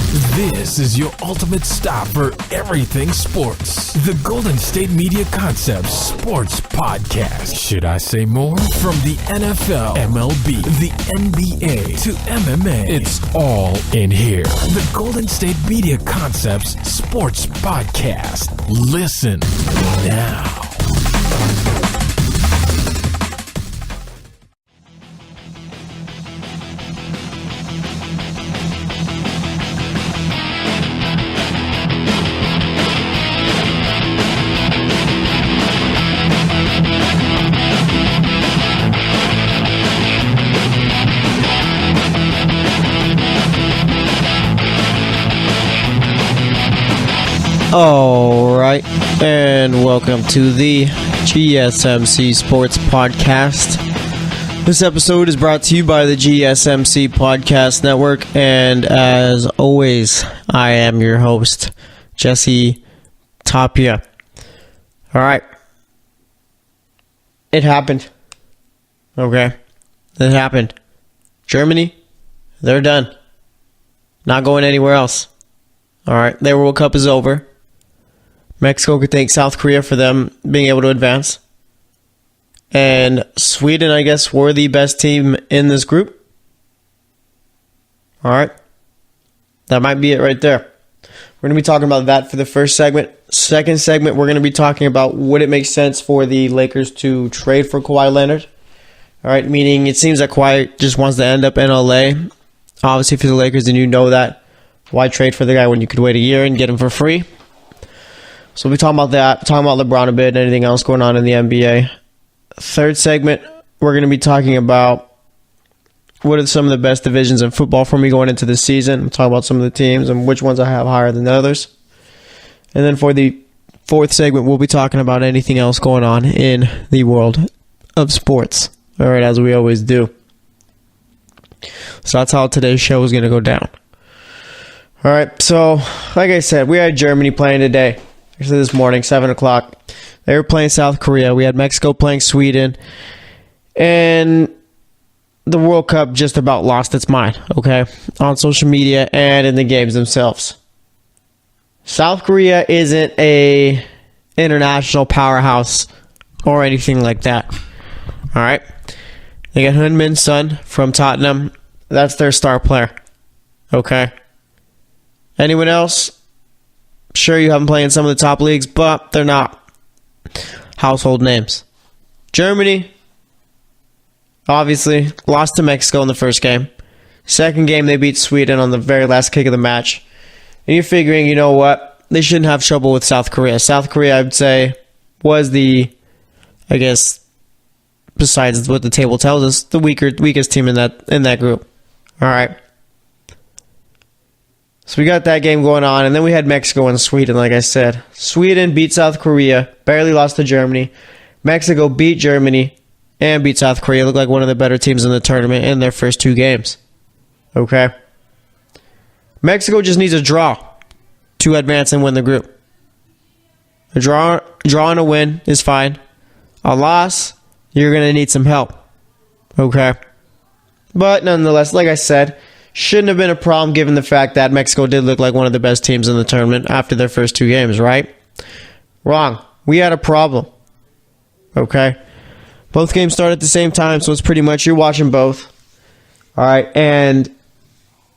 This is your ultimate stop for everything sports. The Golden State Media Concepts Sports Podcast. Should I say more? From the NFL, MLB, the NBA to MMA, it's all in here. The Golden State Media Concepts Sports Podcast. Listen now. All right, and welcome to the GSMC Sports Podcast. This episode is brought to you by the GSMC Podcast Network, and as always, I am your host, Jesse Tapia. All right, it happened. Okay, it happened. Germany, they're done. Not going anywhere else. All right, their World Cup is over. Mexico could thank South Korea for them being able to advance. And Sweden, I guess, were the best team in this group. All right. That might be it right there. We're going to be talking about that for the first segment. Second segment, we're going to be talking about would it make sense for the Lakers to trade for Kawhi Leonard. All right, meaning it seems that Kawhi just wants to end up in LA. Obviously, for the Lakers, and you know that. Why trade for the guy when you could wait a year and get him for free? So we'll be talking about that, talking about LeBron a bit, and anything else going on in the NBA. Third segment, we're going to be talking about what are some of the best divisions in football for me going into the season. We'll talk about some of the teams and which ones I have higher than others. And then for the fourth segment, we'll be talking about anything else going on in the world of sports. All right, as we always do. So that's how today's show is going to go down. All right, so like I said, we had Germany playing today. Actually, this morning, 7 o'clock. They were playing South Korea. We had Mexico playing Sweden. And the World Cup just about lost its mind, okay? On social media and in the games themselves. South Korea isn't a international powerhouse or anything like that. All right? They got Heung-min Son from Tottenham. That's their star player. Okay? Anyone else? Sure, you have them playing in some of the top leagues, but they're not household names. Germany, obviously, lost to Mexico in the first game. Second game, they beat Sweden on the very last kick of the match. And you're figuring, you know what? They shouldn't have trouble with South Korea. South Korea, I would say, was the, I guess, besides what the table tells us, the weakest team in that group. All right. So we got that game going on, and then we had Mexico and Sweden, like I said. Sweden beat South Korea, barely lost to Germany. Mexico beat Germany and beat South Korea. Looked like one of the better teams in the tournament in their first two games. Okay? Mexico just needs a draw to advance and win the group. A draw and a win is fine. A loss, you're going to need some help. Okay? But nonetheless, like I said, shouldn't have been a problem given the fact that Mexico did look like one of the best teams in the tournament after their first two games, right? Wrong. We had a problem. Okay? Both games started at the same time, so it's pretty much you're watching both. All right, and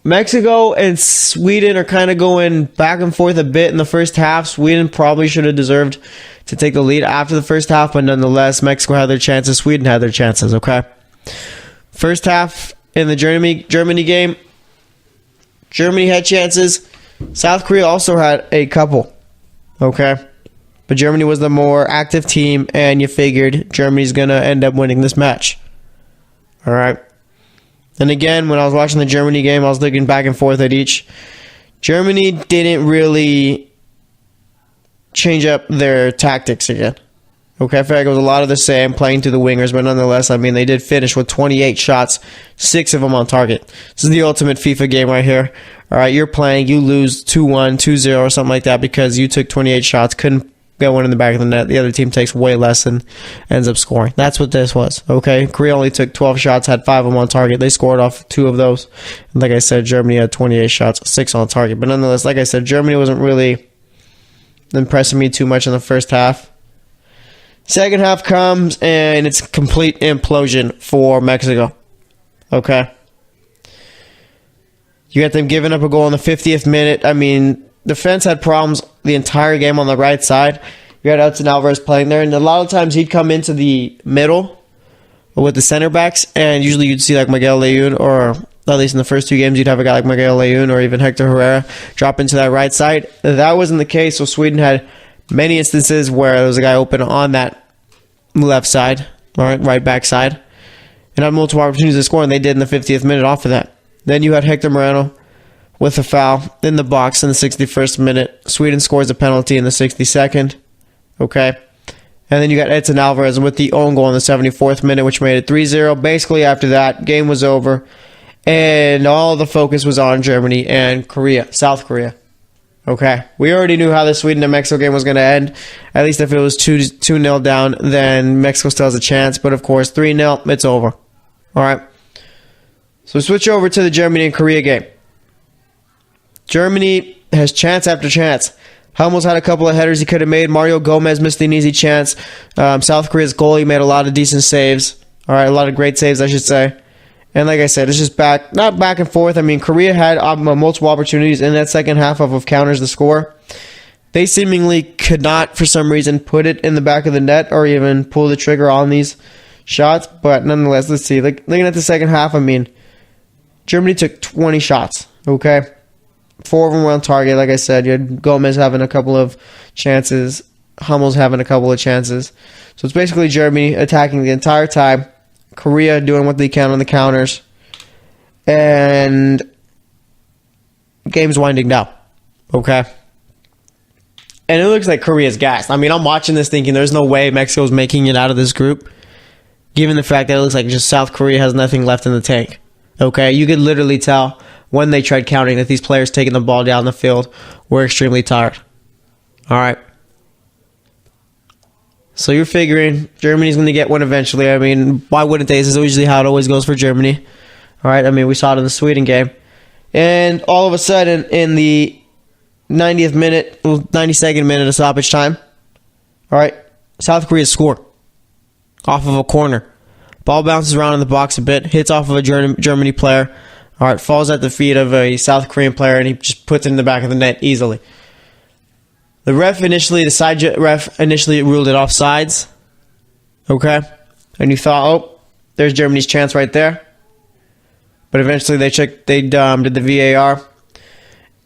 Mexico and Sweden are kind of going back and forth a bit in the first half. Sweden probably should have deserved to take the lead after the first half, but nonetheless, Mexico had their chances. Sweden had their chances, okay? First half in the Germany game, Germany had chances. South Korea also had a couple, okay? But Germany was the more active team, and you figured Germany's going to end up winning this match. All right? And again, when I was watching the Germany game, I was looking back and forth at each. Germany didn't really change up their tactics again. Okay, I feel like it was a lot of the same, playing to the wingers, but nonetheless, I mean, they did finish with 28 shots, 6 of them on target. This is the ultimate FIFA game right here. All right, you're playing, you lose 2-1, 2-0, or something like that because you took 28 shots, couldn't get one in the back of the net. The other team takes way less and ends up scoring. That's what this was. Okay, Korea only took 12 shots, had 5 of them on target. They scored off 2 of those. And like I said, Germany had 28 shots, 6 on target. But nonetheless, like I said, Germany wasn't really impressing me too much in the first half. Second half comes, and it's a complete implosion for Mexico. Okay. You got them giving up a goal in the 50th minute. I mean, defense had problems the entire game on the right side. You had Edson Alvarez playing there, and a lot of times he'd come into the middle with the center backs, and usually you'd see like Miguel Layun, or at least in the first 2 games, you'd have a guy like Miguel Layun or even Hector Herrera drop into that right side. That wasn't the case, so Sweden had many instances where there was a guy open on that left side, all right back side, and had multiple opportunities to score, and they did in the 50th minute off of that. Then you had Hector Moreno with a foul in the box in the 61st minute. Sweden scores a penalty in the 62nd. Okay. And then you got Edson Alvarez with the own goal in the 74th minute, which made it 3-0. Basically, after that, game was over, and all the focus was on Germany and Korea, South Korea. Okay. We already knew how the Sweden and Mexico game was going to end. At least if it was 2-0 down, then Mexico still has a chance. But of course, 3-0, it's over. All right. So switch over to the Germany and Korea game. Germany has chance after chance. Hummels had a couple of headers he could have made. Mario Gomez missed an easy chance. South Korea's goalie made a lot of decent saves. All right, a lot of great saves, I should say. And like I said, it's just not back and forth. I mean, Korea had multiple opportunities in that second half of counters to score. They seemingly could not, for some reason, put it in the back of the net or even pull the trigger on these shots. But nonetheless, let's see. Looking at the second half, I mean, Germany took 20 shots, okay? 4 of them were on target, like I said. You had Gomez having a couple of chances, Hummels having a couple of chances. So it's basically Germany attacking the entire time, Korea doing what they can on the counters, and game's winding down, okay? And it looks like Korea's gassed. I mean, I'm watching this thinking there's no way Mexico's making it out of this group, given the fact that it looks like just South Korea has nothing left in the tank. Okay, you could literally tell when they tried counting that these players taking the ball down the field were extremely tired. All right. So you're figuring Germany's going to get one eventually. I mean, why wouldn't they? This is usually how it always goes for Germany. All right, I mean, we saw it in the Sweden game. And all of a sudden, in the 92nd minute of stoppage time, all right, South Korea scored off of a corner. Ball bounces around in the box a bit, hits off of a Germany player. All right, falls at the feet of a South Korean player, and he just puts it in the back of the net easily. The side ref initially ruled it offsides. Okay? And you thought, oh, there's Germany's chance right there. But eventually they did the VAR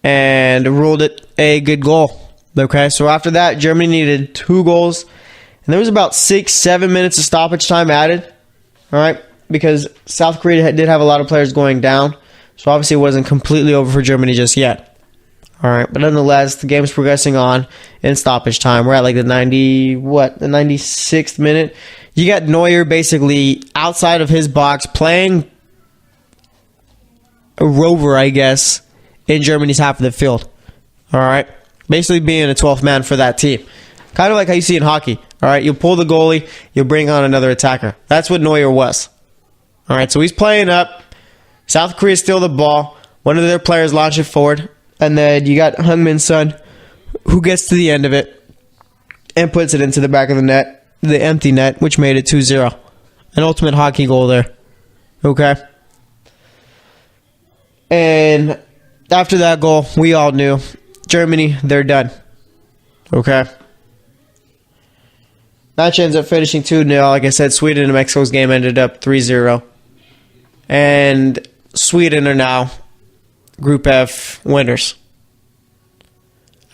and ruled it a good goal. Okay? So after that, Germany needed 2 goals. And there was about 6-7 minutes of stoppage time added. All right? Because South Korea did have a lot of players going down. So obviously it wasn't completely over for Germany just yet. All right, but nonetheless, the game's progressing on in stoppage time. We're at like the 96th minute. You got Neuer basically outside of his box playing a rover, I guess, in Germany's half of the field. All right, basically being a 12th man for that team. Kind of like how you see in hockey. All right, you'll pull the goalie, you'll bring on another attacker. That's what Neuer was. All right, so he's playing up. South Korea steal the ball. One of their players launch it forward. And then you got Heung-min Son, who gets to the end of it and puts it into the back of the net, the empty net, which made it 2-0. An ultimate hockey goal there. Okay? And after that goal, we all knew, Germany, they're done. Okay? Match ends up finishing 2-0. Like I said, Sweden and Mexico's game ended up 3-0. And Sweden are now Group F winners.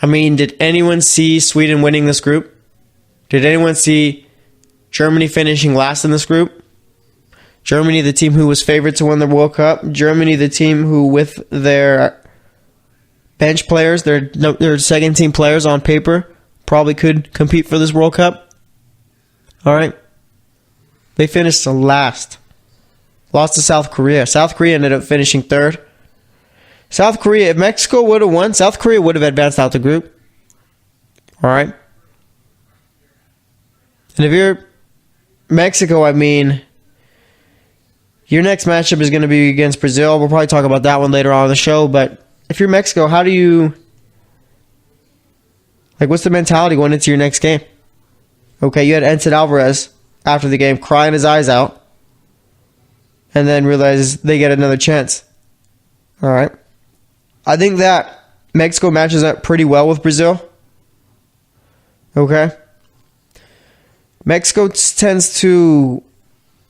I mean, did anyone see Sweden winning this group? Did anyone see Germany finishing last in this group? Germany, the team who was favored to win the World Cup. Germany, the team who, with their bench players, their second team players on paper, probably could compete for this World Cup. All right. They finished last. Lost to South Korea. South Korea ended up finishing third. South Korea, if Mexico would have won, South Korea would have advanced out the group. All right. And if you're Mexico, your next matchup is going to be against Brazil. We'll probably talk about that one later on in the show. But if you're Mexico, how do you... what's the mentality going into your next game? Okay, you had Ensued Alvarez after the game crying his eyes out. And then realizes they get another chance. All right. I think that Mexico matches up pretty well with Brazil. Okay. Mexico tends to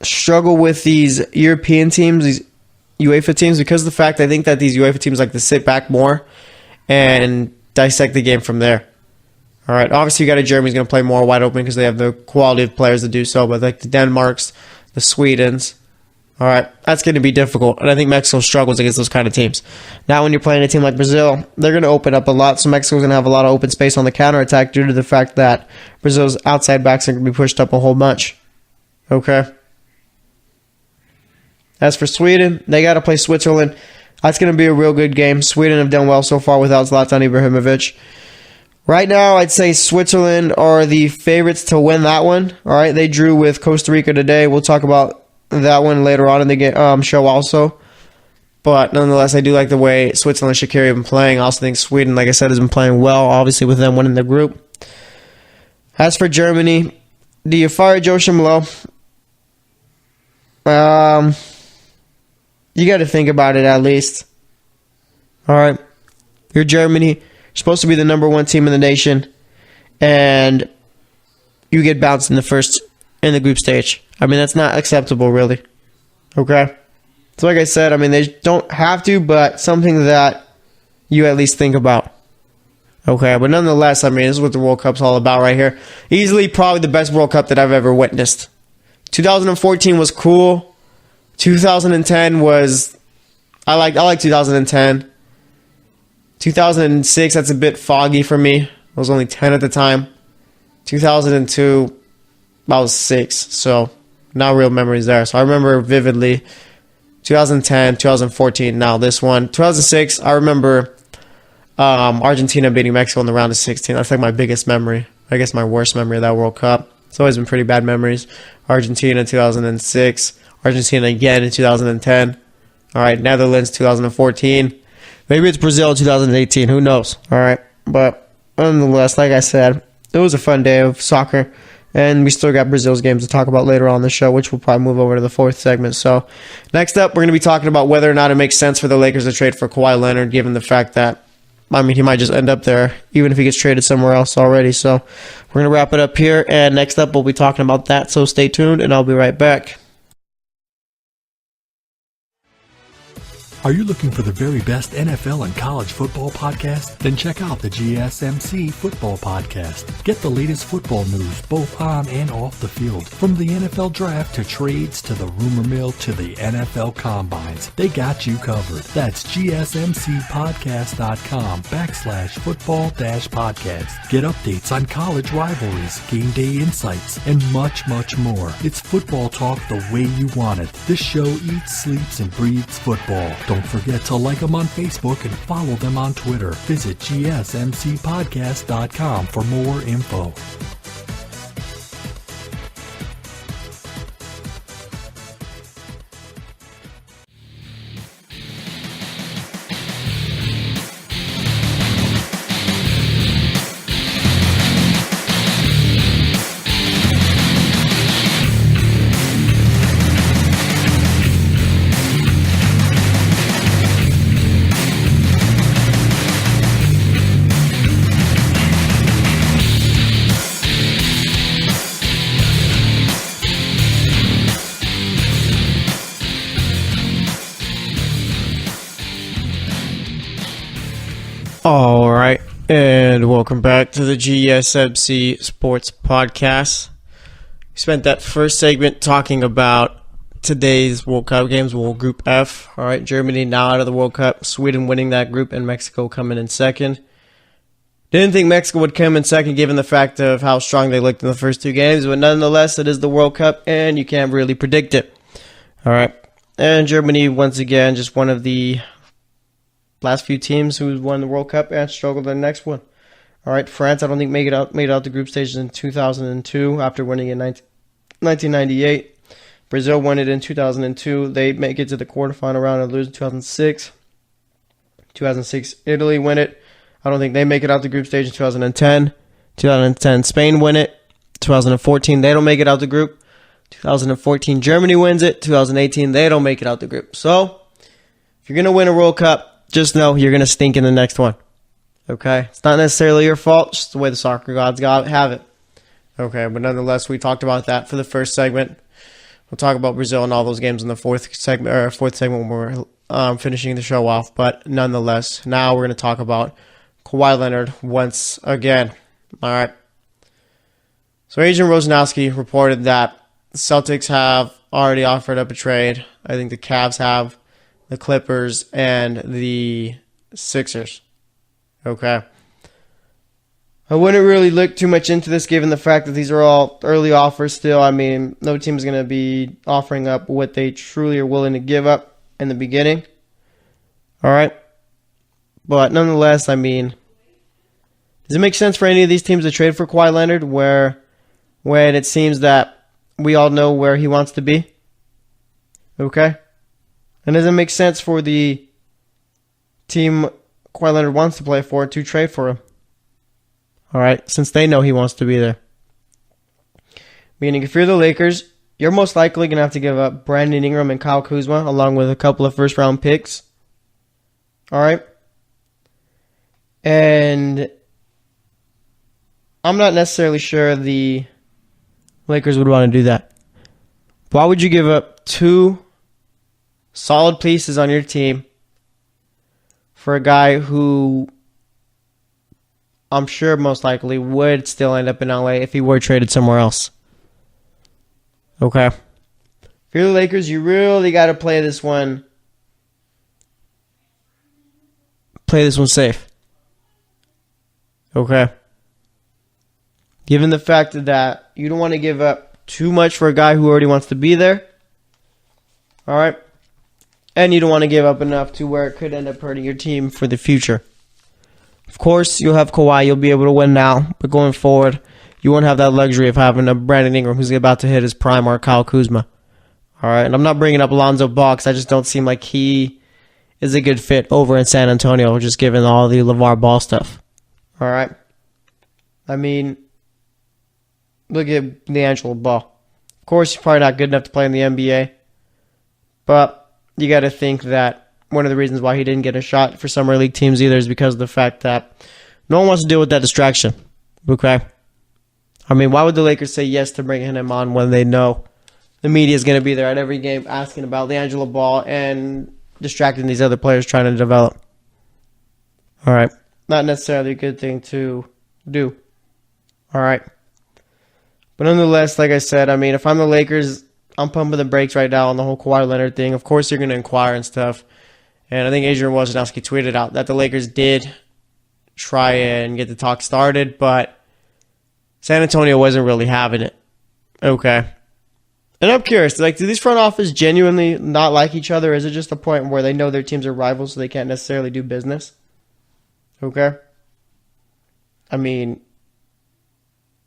struggle with these European teams, these UEFA teams, because of the fact I think that these UEFA teams like to sit back more and dissect the game from there. All right. Obviously, you got Germany's going to play more wide open because they have the quality of players to do so, but like the Denmarks, the Swedens, all right, that's going to be difficult. And I think Mexico struggles against those kind of teams. Now, when you're playing a team like Brazil, they're going to open up a lot. So Mexico's going to have a lot of open space on the counterattack due to the fact that Brazil's outside backs are going to be pushed up a whole bunch. Okay. As for Sweden, they got to play Switzerland. That's going to be a real good game. Sweden have done well so far without Zlatan Ibrahimovic. Right now, I'd say Switzerland are the favorites to win that one. All right, they drew with Costa Rica today. We'll talk about that one later on in the show also. But nonetheless, I do like the way Switzerland and Shaqiri have been playing. I also think Sweden, like I said, has been playing well, obviously with them winning the group. As for Germany, do you fire Joe Schimolo? You got to think about it at least. All right. You're Germany. You're supposed to be the number one team in the nation. And you get bounced in the group stage. That's not acceptable, really. Okay? So like I said, they don't have to, but something that you at least think about. Okay? But nonetheless, this is what the World Cup's all about right here. Easily probably the best World Cup that I've ever witnessed. 2014 was cool. 2010 was... I like 2010. 2006, that's a bit foggy for me. I was only 10 at the time. 2002, I was 6, so not real memories there. So I remember vividly 2010, 2014, now this one. 2006, I remember Argentina beating Mexico in the round of 16. That's like my biggest memory. I guess my worst memory of that World Cup. It's always been pretty bad memories. Argentina in 2006. Argentina again in 2010. All right, Netherlands 2014. Maybe it's Brazil 2018. Who knows? All right. But nonetheless, like I said, it was a fun day of soccer. And we still got Brazil's games to talk about later on in the show, which we'll probably move over to the fourth segment. So next up, we're going to be talking about whether or not it makes sense for the Lakers to trade for Kawhi Leonard, given the fact that, he might just end up there, even if he gets traded somewhere else already. So we're going to wrap it up here. And next up, we'll be talking about that. So stay tuned, and I'll be right back. Are you looking for the very best NFL and college football podcast? Then check out the GSMC Football Podcast. Get the latest football news both on and off the field. From the NFL Draft to trades to the rumor mill to the NFL Combines, they got you covered. That's GSMCpodcast.com/football-podcast. Get updates on college rivalries, game day insights, and much, much more. It's football talk the way you want it. This show eats, sleeps, and breathes football. Don't forget to like them on Facebook and follow them on Twitter. Visit GSMCpodcast.com for more info. All right, and welcome back to the GSMC Sports Podcast. We spent that first segment talking about today's World Cup games, Group F. All right, Germany now out of the World Cup, Sweden winning that group, and Mexico coming in second. Didn't think Mexico would come in second given the fact of how strong they looked in the first two games, but nonetheless, it is the World Cup, and you can't really predict it. All right, and Germany, once again, just one of the last few teams who won the World Cup and struggled in the next one. All right, France, I don't think made it out the group stage in 2002 after winning in 1998. Brazil won it in 2002. They make it to the quarterfinal round and lose in 2006. 2006, Italy win it. I don't think they make it out the group stage in 2010. 2010, Spain win it. 2014, they don't make it out the group. 2014, Germany wins it. 2018, they don't make it out the group. So, if you're going to win a World Cup, just know you're going to stink in the next one. Okay? It's not necessarily your fault. It's just the way the soccer gods have it. Okay, but nonetheless, we talked about that for the first segment. We'll talk about Brazil and all those games in the fourth segment when we're finishing the show off. But nonetheless, now we're going to talk about Kawhi Leonard once again. All right. So Adrian Wojnarowski reported that the Celtics have already offered up a trade. I think the Cavs have, the Clippers, and the Sixers. Okay. I wouldn't really look too much into this given the fact that these are all early offers still. I mean, no team is going to be offering up what they truly are willing to give up in the beginning. All right. But nonetheless, I mean, does it make sense for any of these teams to trade for Kawhi Leonard when it seems that we all know where he wants to be? Okay? And does it make sense for the team Kawhi Leonard wants to play for to trade for him? All right, since they know he wants to be there. Meaning, if you're the Lakers, you're most likely going to have to give up Brandon Ingram and Kyle Kuzma along with a couple of first-round picks. All right? And I'm not necessarily sure the Lakers would want to do that. Why would you give up two solid pieces on your team for a guy who I'm sure most likely would still end up in LA if he were traded somewhere else? Okay. If you're the Lakers, you really got to play this one safe. Okay. Given the fact that you don't want to give up too much for a guy who already wants to be there. All right. And you don't want to give up enough to where it could end up hurting your team for the future. Of course, you'll have Kawhi. You'll be able to win now. But going forward, you won't have that luxury of having a Brandon Ingram who's about to hit his prime or Kyle Kuzma. All right. And I'm not bringing up Alonzo Ball because I just don't seem like he is a good fit over in San Antonio, just given all the LeVar Ball stuff. All right. I mean, look at D'Angelo Ball. Of course, he's probably not good enough to play in the NBA. But you got to think that one of the reasons why he didn't get a shot for summer league teams either is because of the fact that no one wants to deal with that distraction. Okay? I mean, why would the Lakers say yes to bringing him on when they know the media is going to be there at every game asking about D'Angelo Ball and distracting these other players trying to develop? All right. Not necessarily a good thing to do. All right. But nonetheless, like I said, I mean, if I'm the Lakers, I'm pumping the brakes right now on the whole Kawhi Leonard thing. Of course, you're going to inquire and stuff. And I think Adrian Wojnarowski tweeted out that the Lakers did try and get the talk started, but San Antonio wasn't really having it. Okay. And I'm curious, like, do these front office genuinely not like each other? Is it just a point where they know their teams are rivals so they can't necessarily do business? Okay. I mean,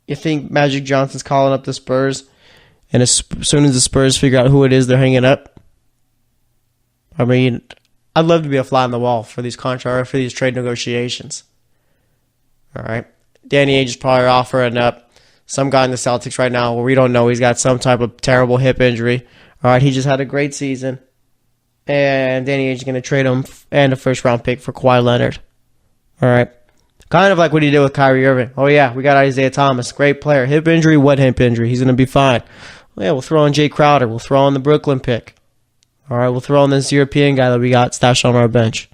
you think Magic Johnson's calling up the Spurs, and as soon as the Spurs figure out who it is they're hanging up? I mean, I'd love to be a fly on the wall for these trade negotiations. All right. Danny Ainge is probably offering up some guy in the Celtics right now where we don't know. He's got some type of terrible hip injury. All right. He just had a great season. And Danny Ainge is going to trade him and a first-round pick for Kawhi Leonard. All right. Kind of like what he did with Kyrie Irving. Oh, yeah, we got Isaiah Thomas. Great player. Hip injury? What hip injury? He's going to be fine. Well, yeah, we'll throw in Jay Crowder. We'll throw in the Brooklyn pick. All right, we'll throw in this European guy that we got stashed on our bench.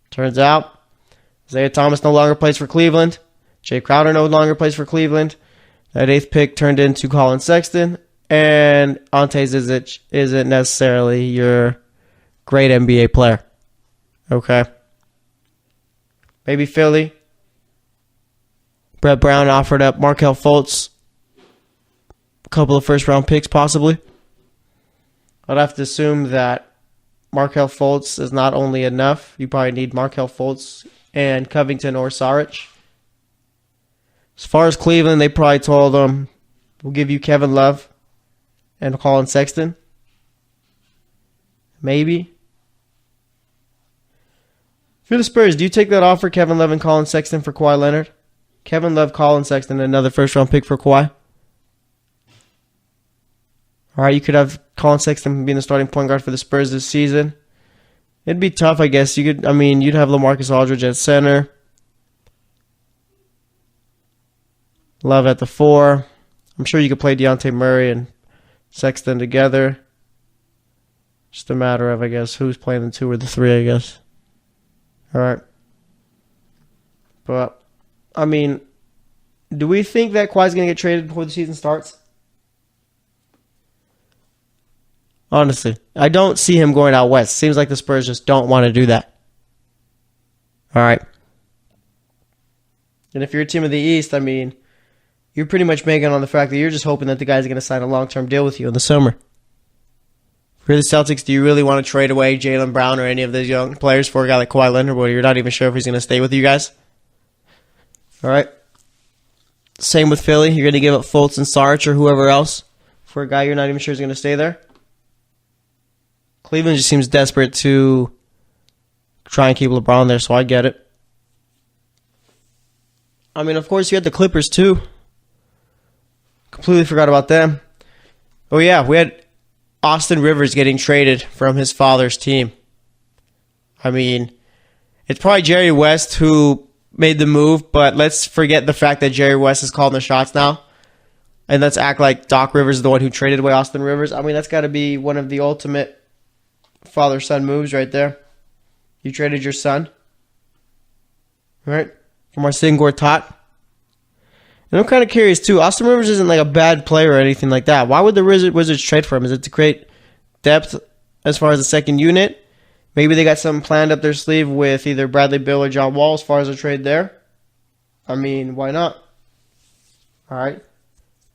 Turns out, Isaiah Thomas no longer plays for Cleveland. Jay Crowder no longer plays for Cleveland. That 8th pick turned into Colin Sexton. And Ante Zizic isn't necessarily your great NBA player. Okay. Maybe Philly. Brett Brown offered up Markelle Fultz. A couple of first-round picks, possibly. I'd have to assume that Markelle Fultz is not only enough. You probably need Markelle Fultz and Covington or Saric. As far as Cleveland, they probably told him, we'll give you Kevin Love and Colin Sexton. Maybe. For the Spurs, do you take that offer, Kevin Love and Colin Sexton for Kawhi Leonard? Kevin Love, Colin Sexton, and another first-round pick for Kawhi? All right, you could have Colin Sexton being the starting point guard for the Spurs this season. It'd be tough, I guess. You'd have LaMarcus Aldridge at center. Love at the 4. I'm sure you could play Dejounte Murray and Sexton together. Just a matter of, I guess, who's playing the 2 or the 3, I guess. All right. But, I mean, do we think that Kawhi's going to get traded before the season starts? Honestly, I don't see him going out west. Seems like the Spurs just don't want to do that. All right. And if you're a team of the East, I mean, you're pretty much banking on the fact that you're just hoping that the guy's going to sign a long-term deal with you in the summer. For the Celtics, do you really want to trade away Jaylen Brown or any of those young players for a guy like Kawhi Leonard where you're not even sure if he's going to stay with you guys? All right. Same with Philly. You're going to give up Fultz and Sarge or whoever else for a guy you're not even sure is going to stay there? Cleveland just seems desperate to try and keep LeBron there, so I get it. I mean, of course, you had the Clippers, too. Completely forgot about them. Oh, yeah, we had Austin Rivers getting traded from his father's team. I mean, it's probably Jerry West who made the move, but let's forget the fact that Jerry West is calling the shots now. And let's act like Doc Rivers is the one who traded away Austin Rivers. I mean, that's got to be one of the ultimate father-son moves right there. You traded your son. Right? For Marcin Gortat. And I'm kind of curious, too. Austin Rivers isn't like a bad player or anything like that. Why would the Wizards trade for him? Is it to create depth as far as the second unit? Maybe they got something planned up their sleeve with either Bradley Beal or John Wall as far as a trade there. I mean, why not? All right.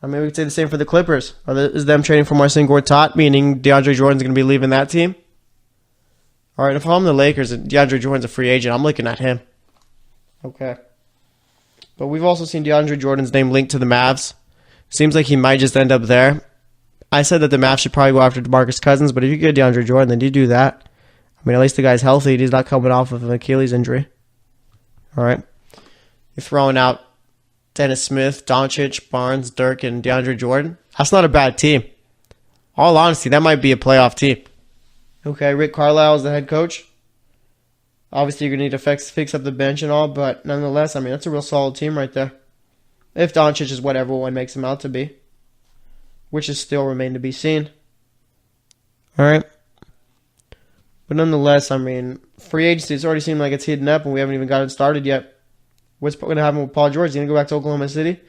I mean, we could say the same for the Clippers. Is them trading for Marcin Gortat, meaning DeAndre Jordan's going to be leaving that team? All right, if I'm the Lakers and DeAndre Jordan's a free agent, I'm looking at him. Okay. But we've also seen DeAndre Jordan's name linked to the Mavs. Seems like he might just end up there. I said that the Mavs should probably go after DeMarcus Cousins, but if you get DeAndre Jordan, then you do that. I mean, at least the guy's healthy. He's not coming off of an Achilles injury. All right. You're throwing out Dennis Smith, Doncic, Barnes, Dirk, and DeAndre Jordan. That's not a bad team. All honesty, that might be a playoff team. Okay, Rick Carlisle is the head coach. Obviously, you're going to need to fix up the bench and all, but nonetheless, I mean, that's a real solid team right there. If Doncic is what everyone makes him out to be, which is still remain to be seen. All right. But nonetheless, I mean, free agency, it's already seemed like it's heating up, and we haven't even gotten started yet. What's going to happen with Paul George? Is he going to go back to Oklahoma City?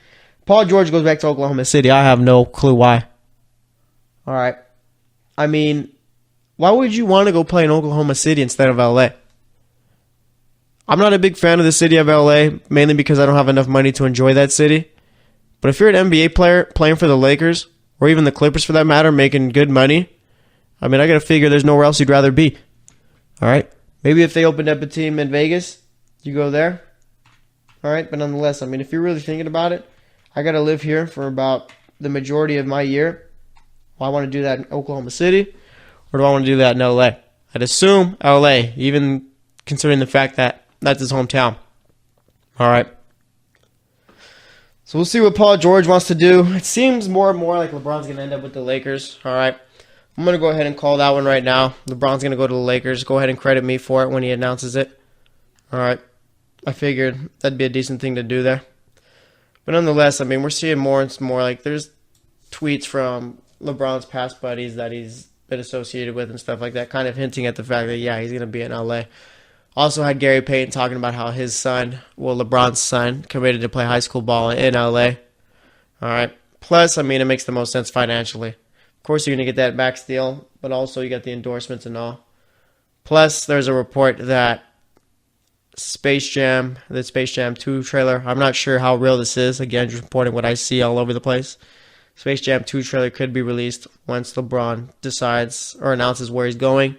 Paul George goes back to Oklahoma City. I have no clue why. All right. I mean, why would you want to go play in Oklahoma City instead of LA? I'm not a big fan of the city of LA, mainly because I don't have enough money to enjoy that city. But if you're an NBA player playing for the Lakers, or even the Clippers for that matter, making good money, I mean, I got to figure there's nowhere else you'd rather be. All right? Maybe if they opened up a team in Vegas, you go there. All right? But nonetheless, I mean, if you're really thinking about it, I got to live here for about the majority of my year. Well, I want to do that in Oklahoma City, or do I want to do that in LA? I'd assume LA, even considering the fact that that's his hometown. All right. So we'll see what Paul George wants to do. It seems more and more like LeBron's going to end up with the Lakers. All right. I'm going to go ahead and call that one right now. LeBron's going to go to the Lakers. Go ahead and credit me for it when he announces it. All right. I figured that'd be a decent thing to do there. But nonetheless, I mean, we're seeing more and more. Like, there's tweets from LeBron's past buddies that he's been associated with and stuff like that, kind of hinting at the fact that, yeah, he's going to be in LA. Also had Gary Payton talking about how his son, well, LeBron's son, committed to play high school ball in LA. All right. Plus, I mean, it makes the most sense financially. Of course, you're going to get that max deal, but also you got the endorsements and all. Plus, there's a report that the Space Jam 2 trailer, I'm not sure how real this is. Again, just reporting what I see all over the place. Space Jam 2 trailer could be released once LeBron decides or announces where he's going.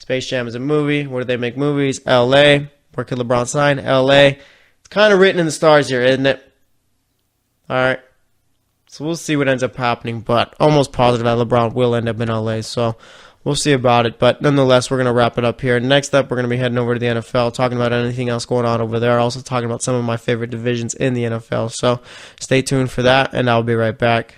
Space Jam is a movie. Where do they make movies? LA. Where could LeBron sign? LA. It's kind of written in the stars here, isn't it? All right. So we'll see what ends up happening, but almost positive that LeBron will end up in LA. So we'll see about it. But nonetheless, we're going to wrap it up here. Next up, we're going to be heading over to the NFL, talking about anything else going on over there. Also talking about some of my favorite divisions in the NFL. So stay tuned for that, and I'll be right back.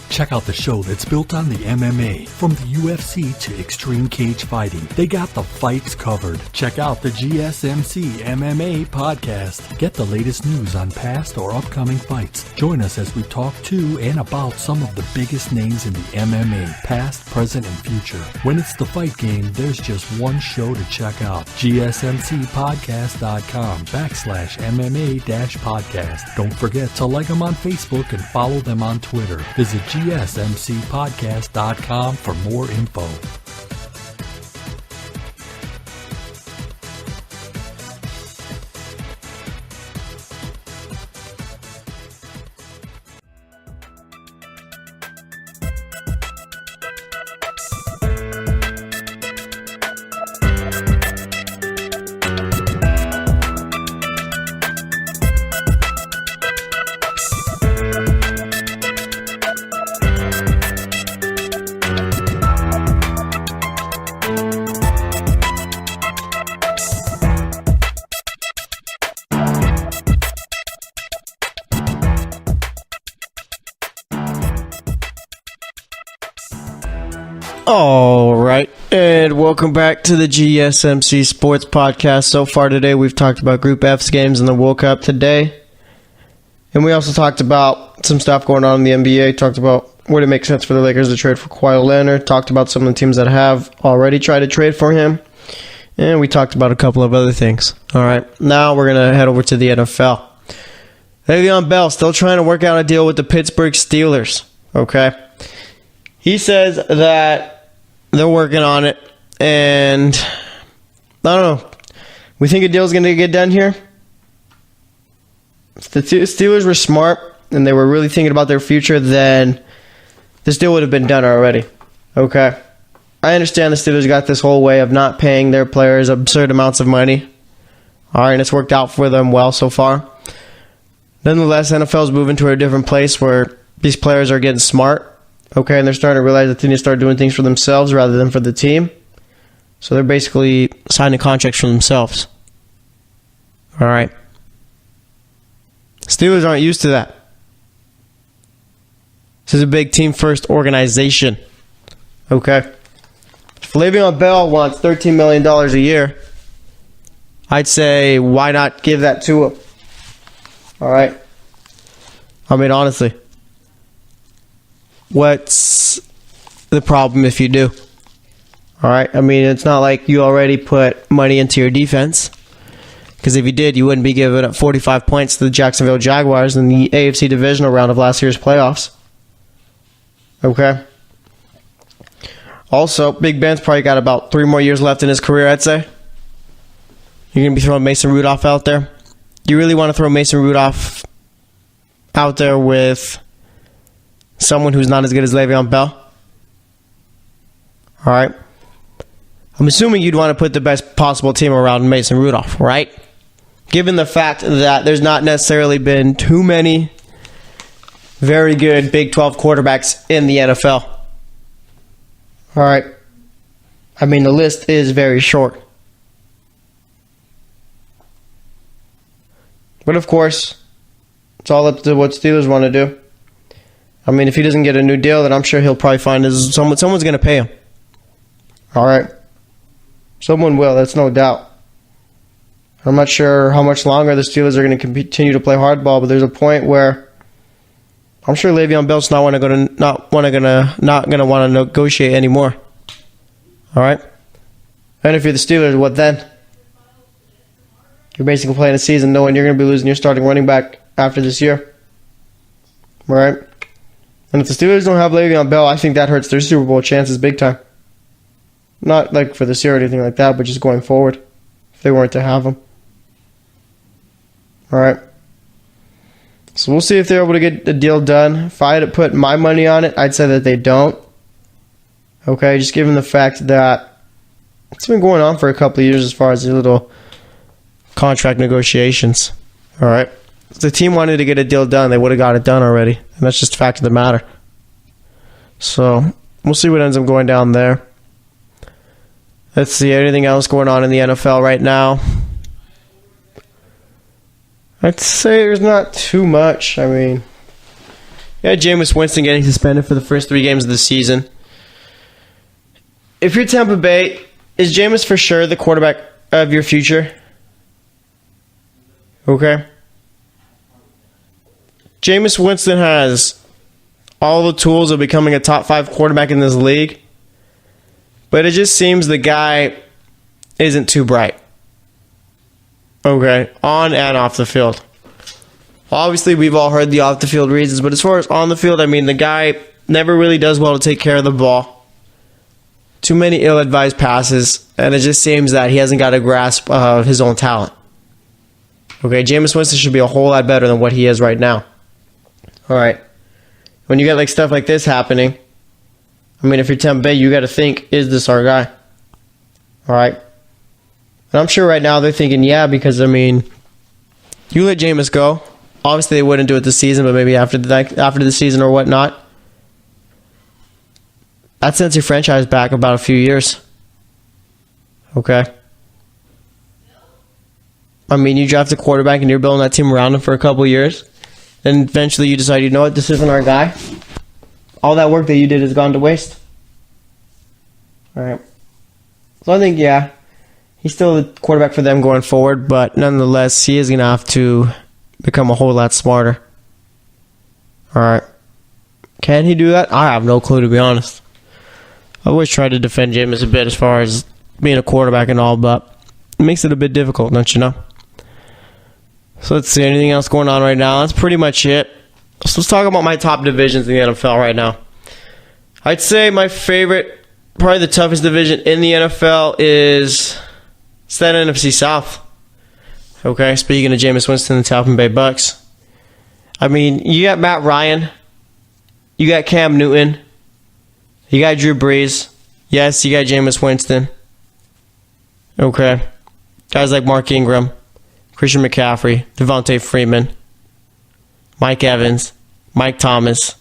Check out the show that's built on the MMA. From the UFC to extreme cage fighting, they got the fights covered. Check out the GSMC MMA podcast. Get the latest news on past or upcoming fights. Join us as we talk to and about some of the biggest names in the MMA, past, present, and future. When it's the fight game, there's just one show to check out. GSMCpodcast.com/MMA-podcast. Don't forget to like them on Facebook and follow them on Twitter. Visit GSMCpodcast.com for more info. All right, and welcome back to the GSMC Sports Podcast. So far today, we've talked about Group F's games in the World Cup today. And we also talked about some stuff going on in the NBA, talked about would it make sense for the Lakers to trade for Kawhi Leonard, talked about some of the teams that have already tried to trade for him, and we talked about a couple of other things. All right, now we're going to head over to the NFL. Le'Veon Bell still trying to work out a deal with the Pittsburgh Steelers, okay? He says that they're working on it, and I don't know. We think a deal's going to get done here. If the Steelers were smart and they were really thinking about their future, then this deal would have been done already. Okay? I understand the Steelers got this whole way of not paying their players absurd amounts of money. All right, and it's worked out for them well so far. Nonetheless, NFL's moving to a different place where these players are getting smart. Okay, and they're starting to realize that they need to start doing things for themselves rather than for the team. So they're basically signing contracts for themselves. All right. Steelers aren't used to that. This is a big team-first organization. Okay. If Le'Veon Bell wants $13 million a year, I'd say, why not give that to him? All right. I mean, honestly. What's the problem if you do? All right. I mean, it's not like you already put money into your defense. Because if you did, you wouldn't be giving up 45 points to the Jacksonville Jaguars in the AFC divisional round of last year's playoffs. Okay. Also, Big Ben's probably got about 3 more years left in his career, I'd say. You're going to be throwing Mason Rudolph out there. Do you really want to throw Mason Rudolph out there with someone who's not as good as Le'Veon Bell? All right. I'm assuming you'd want to put the best possible team around Mason Rudolph, right? Given the fact that there's not necessarily been too many very good Big 12 quarterbacks in the NFL. All right. I mean, the list is very short. But of course, it's all up to what Steelers want to do. I mean, if he doesn't get a new deal, then I'm sure he'll probably find someone's going to pay him. All right. Someone will, that's no doubt. I'm not sure how much longer the Steelers are going to continue to play hardball, but there's a point where I'm sure Le'Veon Bell's not going to want to negotiate anymore. All right. And if you're the Steelers, what then? You're basically playing a season knowing you're going to be losing your starting running back after this year. All right. And if the Steelers don't have Le'Veon Bell, I think that hurts their Super Bowl chances big time. Not like for this year or anything like that, but just going forward, if they weren't to have him. All right. So we'll see if they're able to get the deal done. If I had to put my money on it, I'd say that they don't. Okay, just given the fact that it's been going on for a couple of years as far as the little contract negotiations. All right. If the team wanted to get a deal done, they would have got it done already. And that's just a fact of the matter. So we'll see what ends up going down there. Let's see, anything else going on in the NFL right now? I'd say there's not too much. I mean, yeah, Jameis Winston getting suspended for the first 3 games of the season. If you're Tampa Bay, is Jameis for sure the quarterback of your future? Okay. Jameis Winston has all the tools of becoming a top 5 quarterback in this league, but it just seems the guy isn't too bright. Okay, on and off the field. Obviously, we've all heard the off the field reasons, but as far as on the field, I mean, the guy never really does well to take care of the ball. Too many ill-advised passes, and it just seems that he hasn't got a grasp of his own talent. Okay, Jameis Winston should be a whole lot better than what he is right now. All right. When you get like stuff like this happening, I mean, if you're Tampa Bay, you got to think, is this our guy? All right. And I'm sure right now they're thinking, yeah, because, I mean, you let Jameis go. Obviously, they wouldn't do it this season, but maybe after the season or whatnot. That sends your franchise back about a few years. Okay. I mean, you draft a quarterback and you're building that team around him for a couple years. Then eventually you decide, you know what, this isn't our guy. All that work that you did has gone to waste. All right. So I think, yeah, he's still the quarterback for them going forward, but nonetheless, he is going to have to become a whole lot smarter. All right. Can he do that? I have no clue, to be honest. I always try to defend Jameis a bit as far as being a quarterback and all, but it makes it a bit difficult, don't you know? So let's see, anything else going on right now? That's pretty much it. So let's talk about my top divisions in the NFL right now. I'd say my favorite, probably the toughest division in the NFL is that NFC South. Okay, speaking of Jameis Winston and the Tampa Bay Bucks. I mean, you got Matt Ryan. You got Cam Newton. You got Drew Brees. Yes, you got Jameis Winston. Okay. Guys like Mark Ingram, Christian McCaffrey, Devontae Freeman, Mike Evans, Mike Thomas,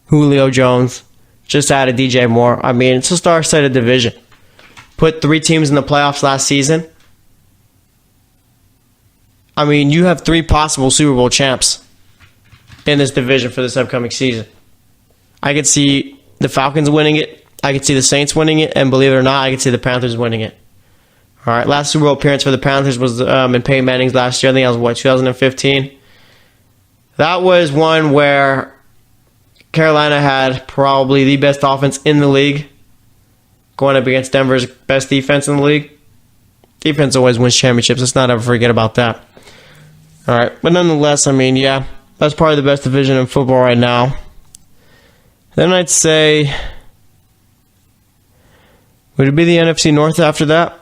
Julio Jones, just added DJ Moore. I mean, it's a star-studded division. Put 3 teams in the playoffs last season. I mean, you have 3 possible Super Bowl champs in this division for this upcoming season. I could see the Falcons winning it. I could see the Saints winning it. And believe it or not, I could see the Panthers winning it. All right, last Super Bowl appearance for the Panthers was in Peyton Manning's last year. I think that was, 2015? That was one where Carolina had probably the best offense in the league going up against Denver's best defense in the league. Defense always wins championships. Let's not ever forget about that. All right, but nonetheless, I mean, yeah, that's probably the best division in football right now. Then I'd say, would it be the NFC North after that?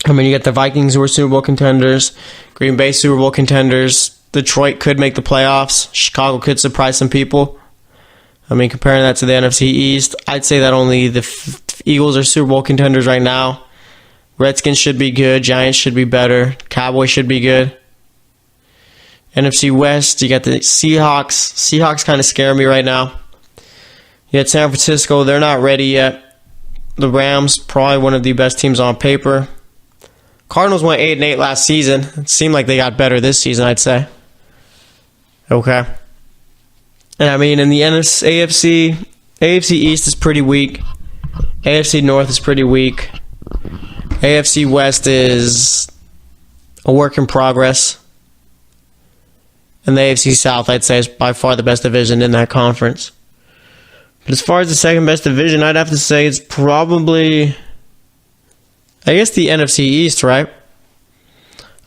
I mean, you got the Vikings who are Super Bowl contenders, Green Bay Super Bowl contenders, Detroit could make the playoffs, Chicago could surprise some people. I mean, comparing that to the NFC East, I'd say that only the Eagles are Super Bowl contenders right now. Redskins should be good, Giants should be better, Cowboys should be good. NFC West, you got the Seahawks. Seahawks kind of scare me right now. You got San Francisco, they're not ready yet. The Rams, probably one of the best teams on paper. Cardinals went 8-8 last season. It seemed like they got better this season, I'd say. Okay. And I mean, in the AFC East is pretty weak. AFC North is pretty weak. AFC West is a work in progress. And the AFC South, I'd say, is by far the best division in that conference. But as far as the second best division, I'd have to say it's probably, I guess, the NFC East, right?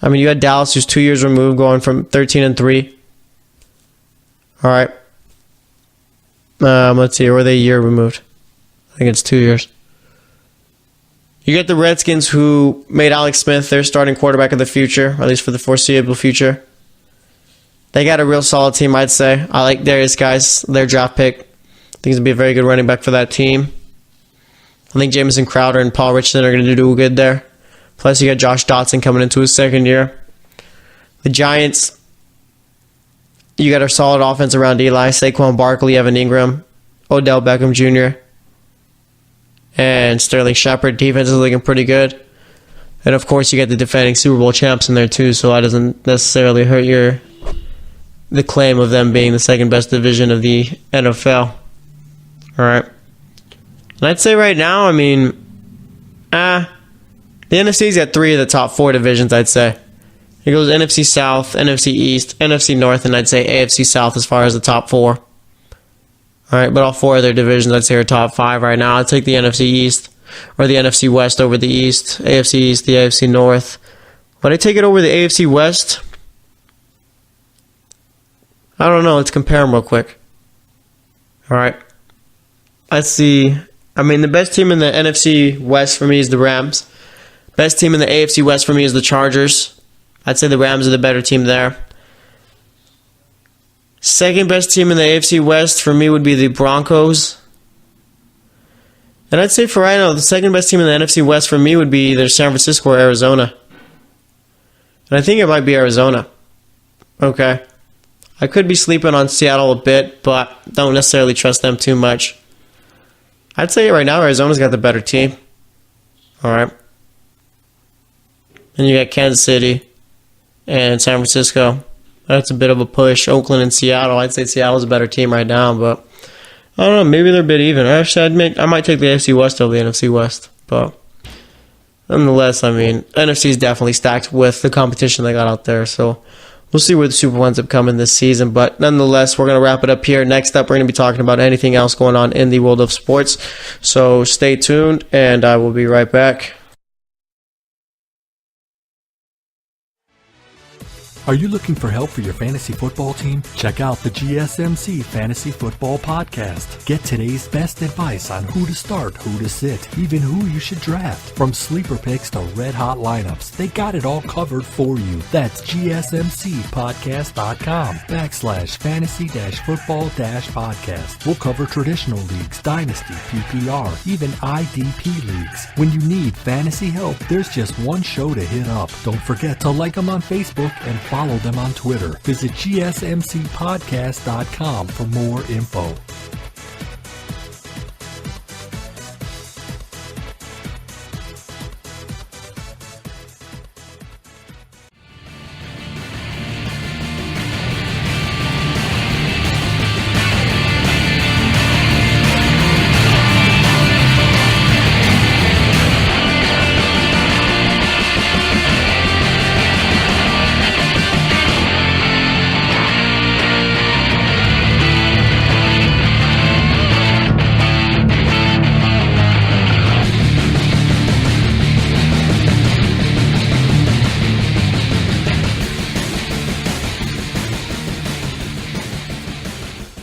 I mean, you had Dallas, who's 2 years removed, going from 13-3. All right. Let's see, or were they a year removed? I think it's 2 years. You get the Redskins, who made Alex Smith their starting quarterback of the future, or at least for the foreseeable future. They got a real solid team, I'd say. I like Darius Guice, their draft pick. I think he's going to be a very good running back for that team. I think Jamison Crowder and Paul Richardson are going to do good there. Plus, you got Josh Dotson coming into his second year. The Giants, you got a solid offense around Eli, Saquon Barkley, Evan Ingram, Odell Beckham Jr., and Sterling Shepard. Defense is looking pretty good. And, of course, you get the defending Super Bowl champs in there, too, so that doesn't necessarily hurt the claim of them being the second-best division of the NFL. All right. And I'd say right now, I mean, the NFC's got 3 of the top 4 divisions, I'd say. It goes NFC South, NFC East, NFC North, and I'd say AFC South as far as the top 4. All right, but all 4 of their divisions, I'd say, are top 5 right now. I'd take the NFC East or the NFC West over the East, AFC East, the AFC North. Would I take it over the AFC West? I don't know. Let's compare them real quick. All right. Let's see. I mean, the best team in the NFC West for me is the Rams. Best team in the AFC West for me is the Chargers. I'd say the Rams are the better team there. Second best team in the AFC West for me would be the Broncos. And I'd say for right now, the second best team in the NFC West for me would be either San Francisco or Arizona. And I think it might be Arizona. Okay. I could be sleeping on Seattle a bit, but don't necessarily trust them too much. I'd say right now Arizona's got the better team. All right. And you got Kansas City and San Francisco. That's a bit of a push. Oakland and Seattle. I'd say Seattle's a better team right now, but I don't know. Maybe they're a bit even. Actually, I might take the AFC West over the NFC West, but nonetheless, I mean, NFC is definitely stacked with the competition they got out there, so we'll see where the Super Bowl ends up coming this season, but nonetheless, we're going to wrap it up here. Next up, we're going to be talking about anything else going on in the world of sports, so stay tuned, and I will be right back. Are you looking for help for your fantasy football team? Check out the GSMC Fantasy Football Podcast. Get today's best advice on who to start, who to sit, even who you should draft. From sleeper picks to red-hot lineups, they got it all covered for you. That's gsmcpodcast.com/fantasy-football-podcast. We'll cover traditional leagues, dynasty, PPR, even IDP leagues. When you need fantasy help, there's just one show to hit up. Don't forget to like them on Facebook and follow them on Twitter. Visit gsmcpodcast.com for more info.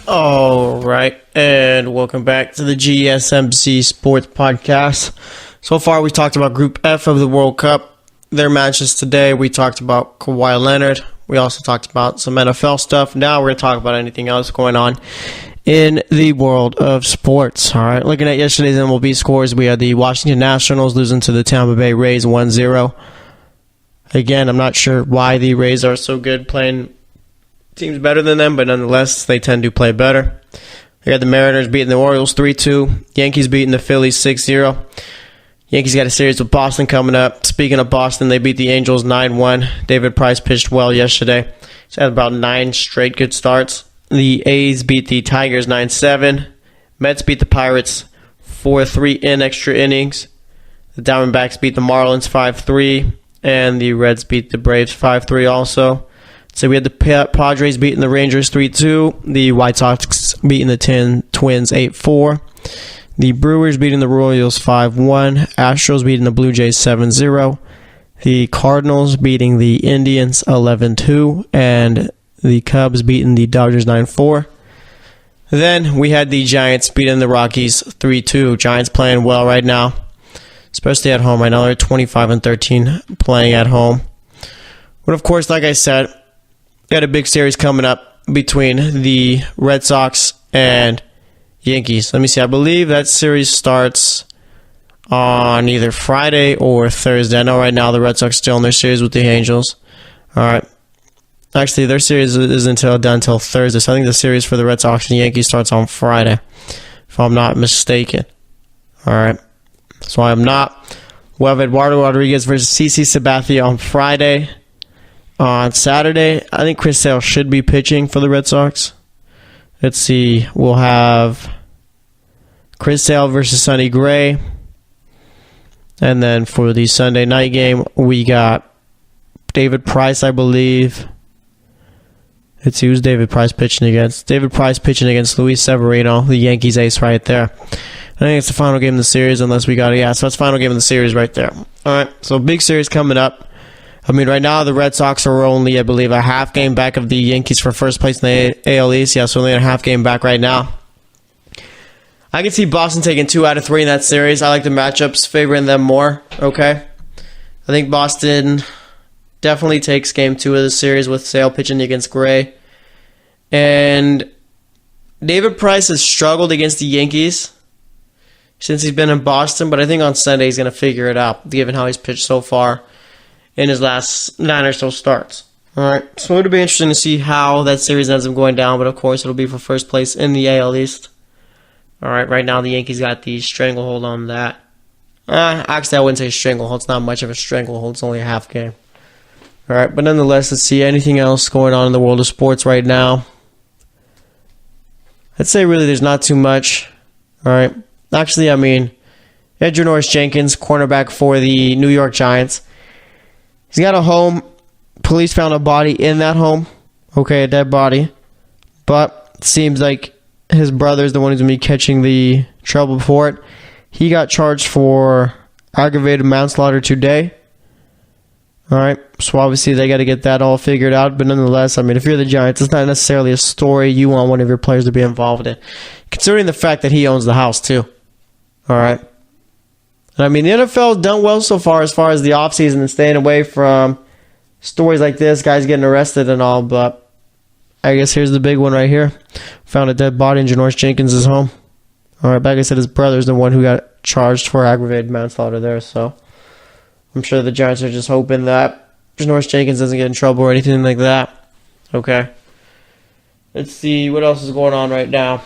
All right, and welcome back to the GSMC Sports Podcast. So far, we talked about Group F of the World Cup, their matches today. We talked about Kawhi Leonard. We also talked about some NFL stuff. Now we're going to talk about anything else going on in the world of sports. All right, looking at yesterday's MLB scores, we had the Washington Nationals losing to the Tampa Bay Rays 1-0. Again, I'm not sure why the Rays are so good playing teams better than them, but nonetheless, they tend to play better. They got the Mariners beating the Orioles 3-2. Yankees beating the Phillies 6-0. Yankees got a series with Boston coming up. Speaking of Boston, they beat the Angels 9-1. David Price pitched well yesterday. He's had about 9 straight good starts. The A's beat the Tigers 9-7. Mets beat the Pirates 4-3 in extra innings. The Diamondbacks beat the Marlins 5-3. And the Reds beat the Braves 5-3 also. So we had the Padres beating the Rangers 3-2. The White Sox beating the Twins 8-4. The Brewers beating the Royals 5-1. Astros beating the Blue Jays 7-0. The Cardinals beating the Indians 11-2. And the Cubs beating the Dodgers 9-4. Then we had the Giants beating the Rockies 3-2. Giants playing well right now, especially at home. I know they're 25-13 playing at home. But of course, like I said, got a big series coming up between the Red Sox and Yankees. Let me see. I believe that series starts on either Friday or Thursday. I know right now the Red Sox still in their series with the Angels. All right. Actually, their series isn't done until Thursday, so I think the series for the Red Sox and Yankees starts on Friday, if I'm not mistaken. All right. So I'm not. We'll have Eduardo Rodriguez versus CC Sabathia on Friday. On Saturday, I think Chris Sale should be pitching for the Red Sox. Let's see. We'll have Chris Sale versus Sonny Gray. And then for the Sunday night game, we got David Price, I believe. Let's see, who's David Price pitching against? David Price pitching against Luis Severino, the Yankees ace right there. I think it's the final game of the series unless we got it. Yeah, so that's the final game of the series right there. All right, so big series coming up. I mean, right now the Red Sox are only, I believe, a half game back of the Yankees for first place in the AL East. Yeah, so only a half game back right now. I can see Boston taking 2 out of 3 in that series. I like the matchups favoring them more. Okay, I think Boston definitely takes game 2 of the series with Sale pitching against Gray. And David Price has struggled against the Yankees since he's been in Boston, but I think on Sunday he's going to figure it out, given how he's pitched so far in his last 9 or so starts. All right, so it'll be interesting to see how that series ends up going down, but of course it'll be for first place in the AL East. All right, right now the Yankees got the stranglehold on that. Actually, I wouldn't say stranglehold. It's not much of a stranglehold. It's only a half game. All right, but nonetheless, let's see anything else going on in the world of sports right now. I'd say really there's not too much. All right. Actually, I mean, Janoris Jenkins, cornerback for the New York Giants. He's got a home. Police found a body in that home. Okay, a dead body. But it seems like his brother's the one who's going to be catching the trouble for it. He got charged for aggravated manslaughter today. All right, so obviously they got to get that all figured out. But nonetheless, I mean, if you're the Giants, it's not necessarily a story you want one of your players to be involved in, considering the fact that he owns the house too. All right. And I mean, the NFL has done well so far as the offseason and staying away from stories like this, guys getting arrested and all. But I guess here's the big one right here. Found a dead body in Janoris Jenkins' home. All right, like I said, his brother's the one who got charged for aggravated manslaughter there, so I'm sure the Giants are just hoping that Janoris Jenkins doesn't get in trouble or anything like that. Okay. Let's see what else is going on right now.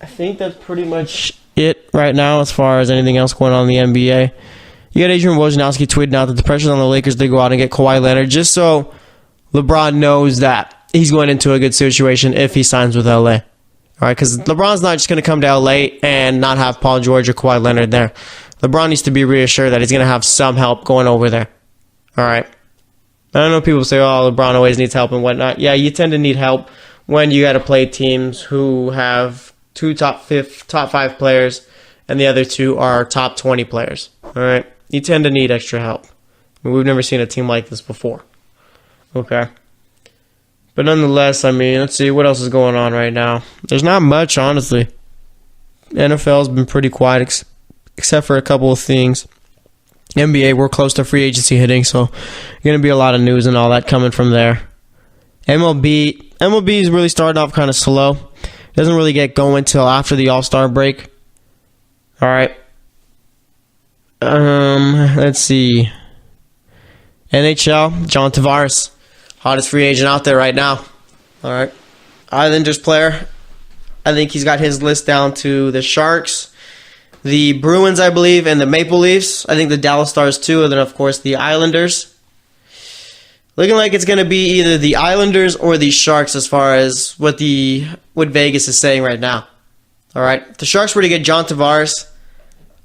I think that's pretty much it right now as far as anything else going on in the NBA. You got Adrian Wojnarowski tweeting out that the pressure's on the Lakers to go out and get Kawhi Leonard just so LeBron knows that he's going into a good situation if he signs with LA. All right, because LeBron's not just going to come to LA and not have Paul George or Kawhi Leonard there. LeBron needs to be reassured that he's going to have some help going over there. All right. I know people say, oh, LeBron always needs help and whatnot. Yeah, you tend to need help when you got to play teams who have 2 top 5 players and the other 2 are top 20 players. All right. You tend to need extra help. I mean, we've never seen a team like this before. Okay. But nonetheless, I mean, let's see what else is going on right now. There's not much, honestly. NFL's been pretty quiet, except for a couple of things. NBA, we're close to free agency hitting, so going to be a lot of news and all that coming from there. MLB is really starting off kind of slow. Doesn't really get going till after the All-Star break. All right. Let's see. NHL, John Tavares, hottest free agent out there right now. All right. Islanders player. I think he's got his list down to the Sharks, the Bruins, I believe, and the Maple Leafs. I think the Dallas Stars too, and then of course the Islanders. Looking like it's going to be either the Islanders or the Sharks as far as what Vegas is saying right now. All right. If the Sharks were to get John Tavares,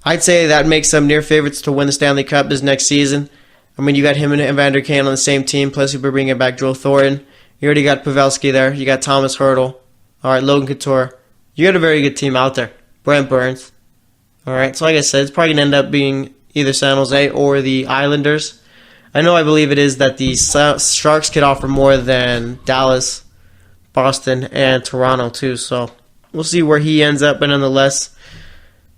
I'd say that makes them near favorites to win the Stanley Cup this next season. I mean, you got him and Evander Kane on the same team, plus you'll be bringing back Joe Thornton. You already got Pavelski there. You got Thomas Hertl. All right, Logan Couture. You got a very good team out there. Brent Burns. All right, so like I said, it's probably going to end up being either San Jose or the Islanders. I believe it is that the Sharks could offer more than Dallas, Boston, and Toronto too, so we'll see where he ends up, but nonetheless,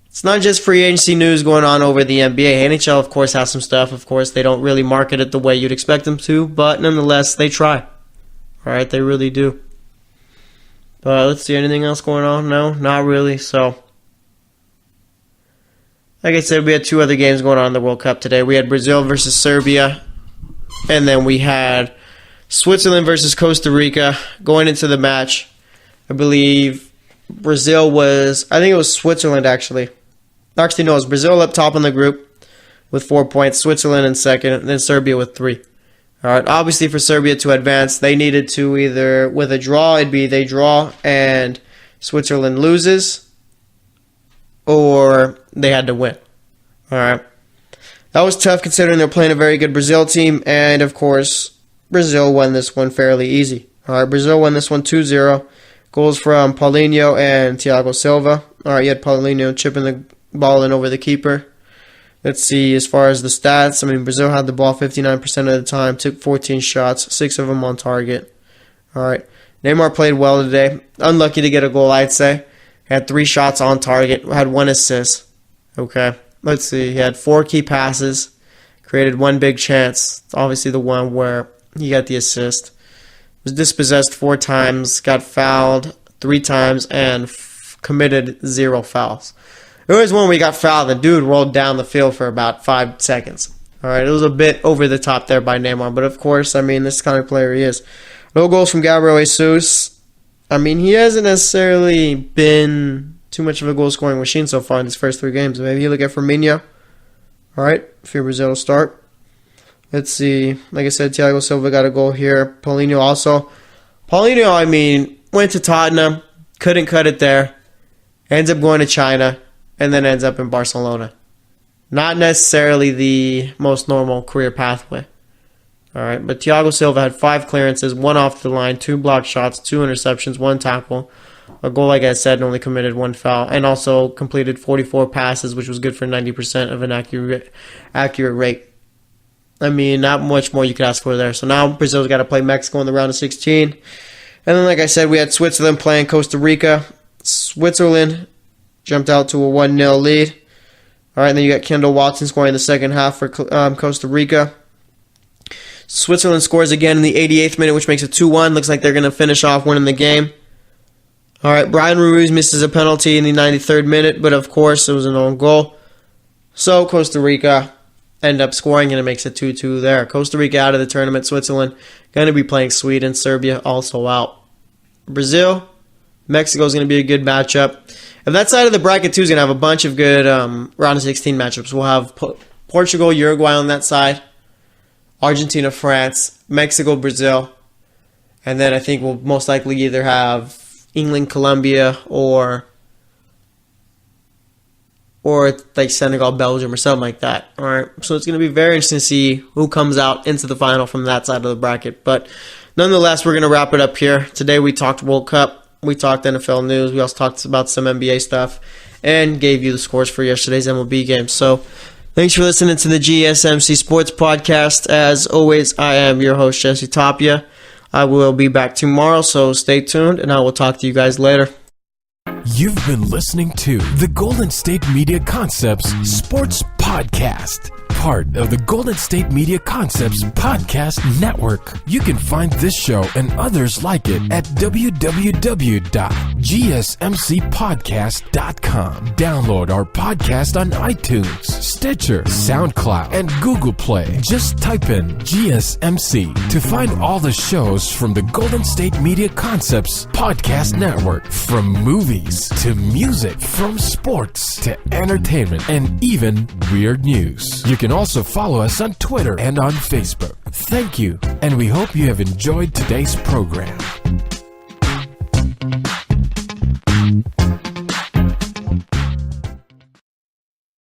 it's not just free agency news going on over the NBA. NHL, of course, has some stuff. Of course, they don't really market it the way you'd expect them to, but nonetheless, they try. All right, they really do. But let's see, anything else going on? No, not really. So like I said, we had two other games going on in the World Cup today. We had Brazil versus Serbia, and then we had Switzerland versus Costa Rica. Going into the match, I believe Brazil was, I think it was Switzerland actually. Actually, no, it was Brazil up top in the group with 4 points, Switzerland in second, and then Serbia with 3. All right, obviously for Serbia to advance, they needed to either, with a draw, it'd be they draw and Switzerland loses, or they had to win. All right. That was tough considering they're playing a very good Brazil team, and of course, Brazil won this one fairly easy. All right, Brazil won this one 2-0. Goals from Paulinho and Thiago Silva. All right, you had Paulinho chipping the ball in over the keeper. Let's see, as far as the stats, I mean, Brazil had the ball 59% of the time, took 14 shots, 6 of them on target. All right, Neymar played well today. Unlucky to get a goal, I'd say. Had 3 shots on target, had 1 assist. Okay, let's see, he had 4 key passes, created 1 big chance, obviously the one where he got the assist. Was dispossessed 4 times, got fouled 3 times, and committed 0 fouls. There was one where he got fouled, and the dude rolled down the field for about 5 seconds. All right, it was a bit over the top there by Neymar, but of course, I mean, this is the kind of player he is. No goals from Gabriel Jesus. I mean, he hasn't necessarily been too much of a goal-scoring machine so far in his first 3 games. Maybe you look at Firmino. All right, for Brazil to start. Let's see. Like I said, Thiago Silva got a goal here. Paulinho also. Paulinho, I mean, went to Tottenham, couldn't cut it there. Ends up going to China, and then ends up in Barcelona. Not necessarily the most normal career pathway. All right, but Thiago Silva had 5 clearances, 1 off the line, 2 blocked shots, 2 interceptions, 1 tackle. A goal, like I said, and only committed 1 foul, and also completed 44 passes, which was good for 90% of an accurate rate. I mean, not much more you could ask for there. So now Brazil's got to play Mexico in the round of 16. And then, like I said, we had Switzerland playing Costa Rica. Switzerland jumped out to a 1-0 lead. All right, and then you got Kendall Watson scoring the second half for Costa Rica. Switzerland scores again in the 88th minute, which makes it 2-1. Looks like they're going to finish off winning the game. All right, Brian Ruiz misses a penalty in the 93rd minute, but of course it was an own goal. So Costa Rica end up scoring, and it makes it 2-2 there. Costa Rica out of the tournament. Switzerland going to be playing Sweden. Serbia also out. Brazil, Mexico is going to be a good matchup. And that side of the bracket, too, is going to have a bunch of good round of 16 matchups. We'll have Portugal, Uruguay on that side, Argentina, France, Mexico, Brazil, and then I think we'll most likely either have England, Colombia, or like Senegal, Belgium, or something like that. All right, so it's going to be very interesting to see who comes out into the final from that side of the bracket. But nonetheless, we're going to wrap it up here. Today we talked World Cup, we talked NFL news, we also talked about some NBA stuff, and gave you the scores for yesterday's MLB game. So thanks for listening to the GSMC Sports Podcast. As always, I am your host, Jesse Tapia. I will be back tomorrow, so stay tuned, and I will talk to you guys later. You've been listening to the Golden State Media Concepts Sports Podcast, part of the Golden State Media Concepts Podcast Network. You can find this show and others like it at www.gsmcpodcast.com. Download our podcast on iTunes, Stitcher, SoundCloud, and Google Play. Just type in GSMC to find all the shows from the Golden State Media Concepts Podcast Network. From movies to music, from sports to entertainment, and even weird news. You can also follow us on Twitter and on Facebook. Thank you, and we hope you have enjoyed today's program.